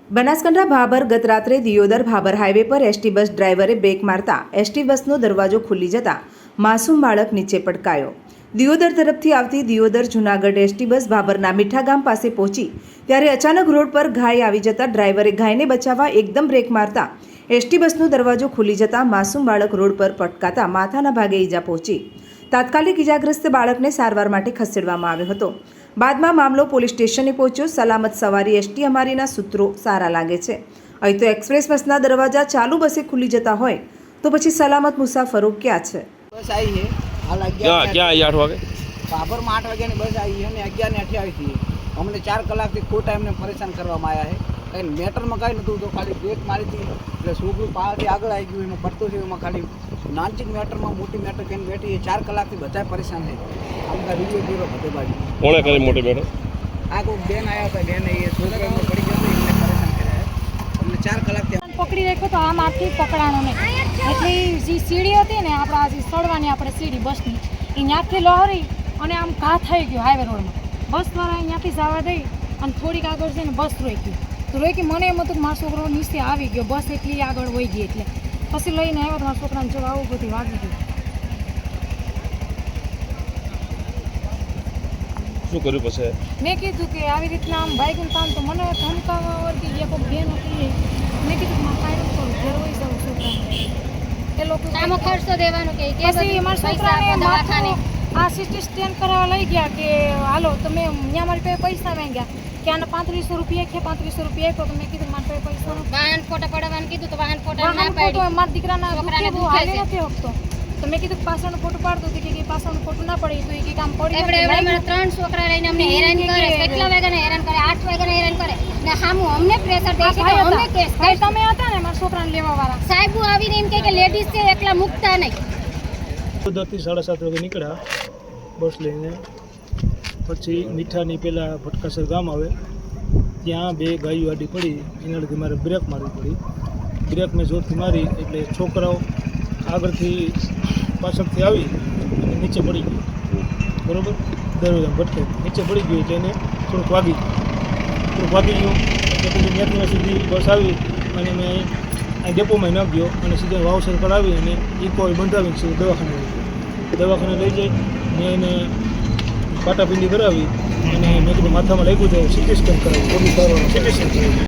બનાસકાંઠા ભાભર ગત રાત્રે દિયોદર ભાભર હાઈવે પર એસટી બસ ડ્રાઈવરે બ્રેક મારતા એસટી બસનો દરવાજો ખુલી જતા માસૂમ બાળક નીચે પટકાયો। દિયોદર તરફથી આવતી દિયોદર જૂનાગઢ એસટી બસ ભાભરના મીઠા ગામ પાસે પહોંચી ત્યારે અચાનક રોડ પર ગાય આવી જતા ડ્રાઈવરે ગાયને બચાવવા એકદમ બ્રેક મારતા એસટી બસનો દરવાજો ખુલી જતા માસૂમ બાળક રોડ પર પટકાતા માથાના ભાગે ઈજા પહોંચી। તાત્કાલિક ઈજાગ્રસ્ત બાળકને સારવાર માટે ખસેડવામાં આવ્યો હતો। બાદમાં મામલો પોલીસ સ્ટેશને પહોંચ્યો। સલામત સવારી એસટી અમારીના સૂત્રો સારા લાગે છે। અહીં તો એક્સપ્રેસ બસના દરવાજા ચાલુ બસે ખુલી જતા હોય તો પછી સલામત મુસાફરો ક્યાં છે? बस आई है हाल क्या 8 वागे बाबर में 8 वागे बस आई है 11:28 थी। हमने 4 कलाक थी खोटा एमने परेशान करवामां आया है। कहीं मैटर में कहीं नतुं तो खाली ब्रेक मारी थी એટલે છોકરું પાછળથી આગળ આવી ગયું એમાં પડતો છે એમાં ખાલી નાનચીક મેટરમાં મોટી મેટર કહીને બેઠી એ 4 કલાકથી બધા પરેશાન થઈ આમ તો વિડીયો કર્યો બધે બાજુ કોણે કરી મોટી મેટર આ કોઈ બેન આવ્યા હતા બેન એ છોકરો એમને પડી ગયો એમને પરેશાન કર્યા અમને 4 કલાકથી પકડી રાખ્યો તો આમ આથી પકડાણો નહીં એટલે જે સીડી હતી ને આપણા જે સડવાની આપણે સીડી બસની એ ત્યાંથી લહરી અને આમ ઘા થઈ ગયો હાઈવે રોડમાં બસવાળા અહીંયાથી જવા દઈ અને થોડીક આગળ જઈને બસ રોકી તો રોકી મને એમ હતું કે મારો છોકરો નીચે આવી ગયો બસ એટલી આગળ વહી ગઈ એટલે પછી લઈને આવ્યો તો મારા છોકરાને જો આવું બધું વાગી ગયું। શું કર્યું પછી? મેં કીધું કે આવી રીતના આમ ભાઈ કામ તો મને ધમકાવા વળગી એક બેન હતી મેં કીધું કે મારે કાંઈ નથી ઘેર વહી જાઉં છોકરાને એ લોકો આમાં ખર્ચ તો દેવાનો કે પછી મારા છોકરાને દવાખાને આ સીટી સ્કેન કરાવવા લઈ ગયા કે હાલો તમે અહીંયા મારી પાસે પૈસા માંગ્યા કે આને 3500 રૂપિયા કે 3500 રૂપિયા આપ્યો તો મેં કીધું મારી પાસે પૈસા નથી વાહન ફોટા પડાવવાનું કીધું તો વાહન ફોટા ના ફોટો પાડી મારા દીકરાના છોકરાને દુખે દુખે હાલે છે નથી હકતો તો મેં કીધું પાછળનો ફોટો પાડતો હતી કે પાછળનો ફોટો ના પડી તો એ કામ પડી એવડે એવડે મને 3 છોકરા લઈને અમને હેરાન કરે કેટલા વાગ્યાને હેરાન કરે 8 વાગ્યાને હેરાન કરે ને સામું અમને પ્રેશર દે છે કે અમે કેસ ભાઈ તમે હતા ને મારા છોકરાને લેવા વાળા સાહેબુ આવીને એમ કે લેડીઝ છે એકલા મુકતા નહીં। 7:30 વાગે નીકળ્યા બસ લઈને પછી મીઠાની પહેલાં ભટકાસર ગામ આવે ત્યાં બે ગાયો આડી પડી એના લીધે મારે બ્રેક મારવી પડી। બ્રેક મેં જોરથી મારી એટલે છોકરાઓ આગળથી પાછળથી આવી અને નીચે પડી ગયું બરાબર દરવાજા ભટકે નીચે પડી ગયું એટલે એને થોડુંક વાગી ગયું એટલે પછી ત્યાંથી સુધી બસ આવી અને મેં આ ડેપોમાં ન ગયો અને સીધા વાવસર પર આવી અને ઇકો બંધાવીને સીધું દવાખાને લઈ જઈ મેં એને પાટાપિંડી કરાવી અને મેં કીધું માથામાં લાગ્યું તો સીટી સ્કેન કરાવ્યું સીટી સ્કેન